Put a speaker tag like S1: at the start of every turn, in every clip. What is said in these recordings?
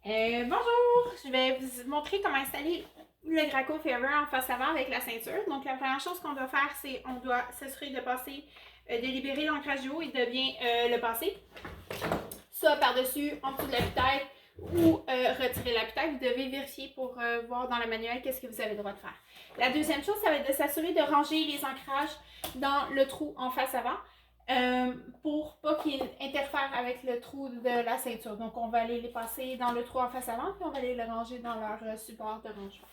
S1: Bonjour! Je vais vous montrer comment installer le Graco Forever en face avant avec la ceinture. Donc la première chose qu'on doit faire, c'est on doit s'assurer de passer, de libérer l'ancrage du haut et de bien le passer. Ça par-dessus, en dessous de l'appuie-tête ou retirer l'appuie-tête. Vous devez vérifier pour voir dans le manuel qu'est-ce que vous avez le droit de faire. La deuxième chose, ça va être de s'assurer de ranger les ancrages dans le trou en face avant. Pour pas qu'ils interfèrent avec le trou de la ceinture. Donc, on va aller les passer dans le trou en face avant, puis on va aller les ranger dans leur support de rangement.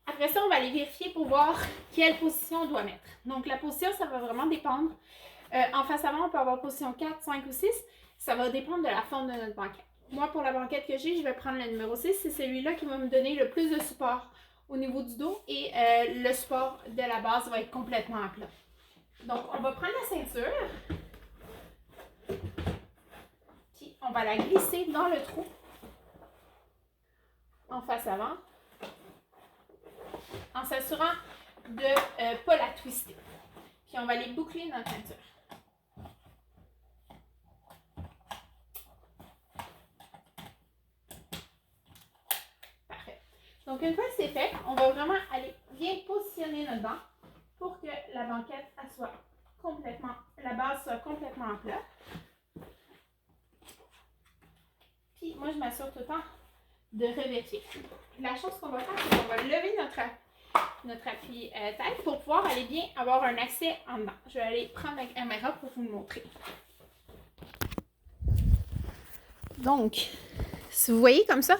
S1: Après ça, on va aller vérifier pour voir quelle position on doit mettre. Donc, la position, ça va vraiment dépendre. En face avant, on peut avoir position 4, 5 ou 6. Ça va dépendre de la forme de notre banquette. Moi, pour la banquette que j'ai, je vais prendre le numéro 6. C'est celui-là qui va me donner le plus de support au niveau du dos et le support de la base va être complètement à plat. Donc, on va prendre la ceinture, puis on va la glisser dans le trou en face avant, en s'assurant de ne pas la twister. Puis on va aller boucler notre ceinture. Parfait. Donc, une fois que c'est fait, on va vraiment aller bien positionner notre banc pour que la banquette soit complètement, la base soit complètement en plat. Puis moi, je m'assure tout le temps de revérifier. La chose qu'on va faire, c'est qu'on va lever notre appui-tête pour pouvoir aller bien avoir un accès en dedans. Je vais aller prendre la caméra pour vous le montrer. Donc, si vous voyez comme ça,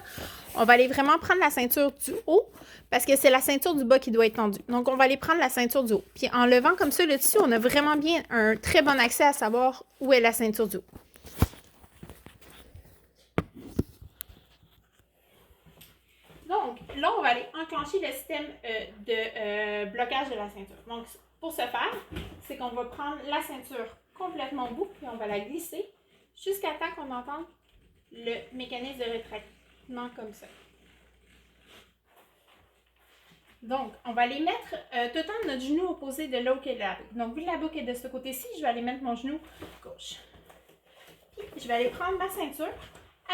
S1: on va aller vraiment prendre la ceinture du haut parce que c'est la ceinture du bas qui doit être tendue. Donc, on va aller prendre la ceinture du haut. Puis en levant comme ça le dessus, on a vraiment bien un très bon accès à savoir où est la ceinture du haut. Donc, là, on va aller enclencher le système de blocage de la ceinture. Donc, pour ce faire, c'est qu'on va prendre la ceinture complètement au bout, puis on va la glisser jusqu'à temps qu'on entende le mécanisme de rétractement comme ça. Donc, on va aller mettre tout le temps notre genou opposé de là où est la boucle. Donc, vu que la boucle est de ce côté-ci, je vais aller mettre mon genou gauche. Puis, je vais aller prendre ma ceinture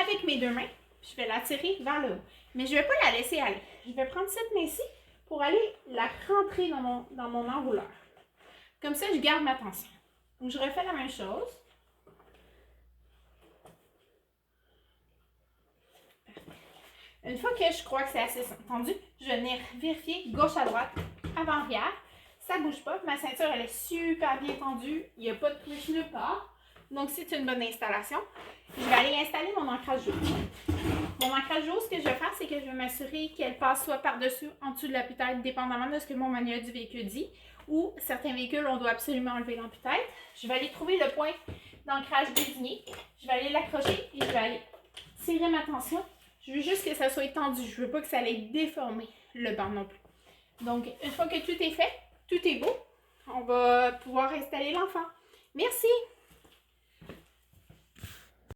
S1: avec mes deux mains, puis je vais la tirer vers le haut. Mais je ne vais pas la laisser aller. Je vais prendre cette main-ci pour aller la rentrer dans mon enrouleur. Comme ça, je garde ma tension. Donc, je refais la même chose. Une fois que je crois que c'est assez tendu, je vais venir vérifier gauche à droite, avant-arrière. Ça ne bouge pas. Ma ceinture, elle est super bien tendue. Il n'y a pas de touche nulle part. Donc, c'est une bonne installation. Je vais aller installer mon ancrage haut. Mon ancrage haut, ce que je vais faire, c'est que je vais m'assurer qu'elle passe soit par-dessus, en dessous de l'appui-tête, dépendamment de ce que mon manuel du véhicule dit. Ou certains véhicules, on doit absolument enlever l'appui-tête. Je vais aller trouver le point d'ancrage désigné. Je vais aller l'accrocher et je vais aller tirer ma tension. Je veux juste que ça soit tendu. Je ne veux pas que ça aille déformer le banc non plus. Donc, une fois que tout est fait, tout est beau, on va pouvoir installer l'enfant. Merci!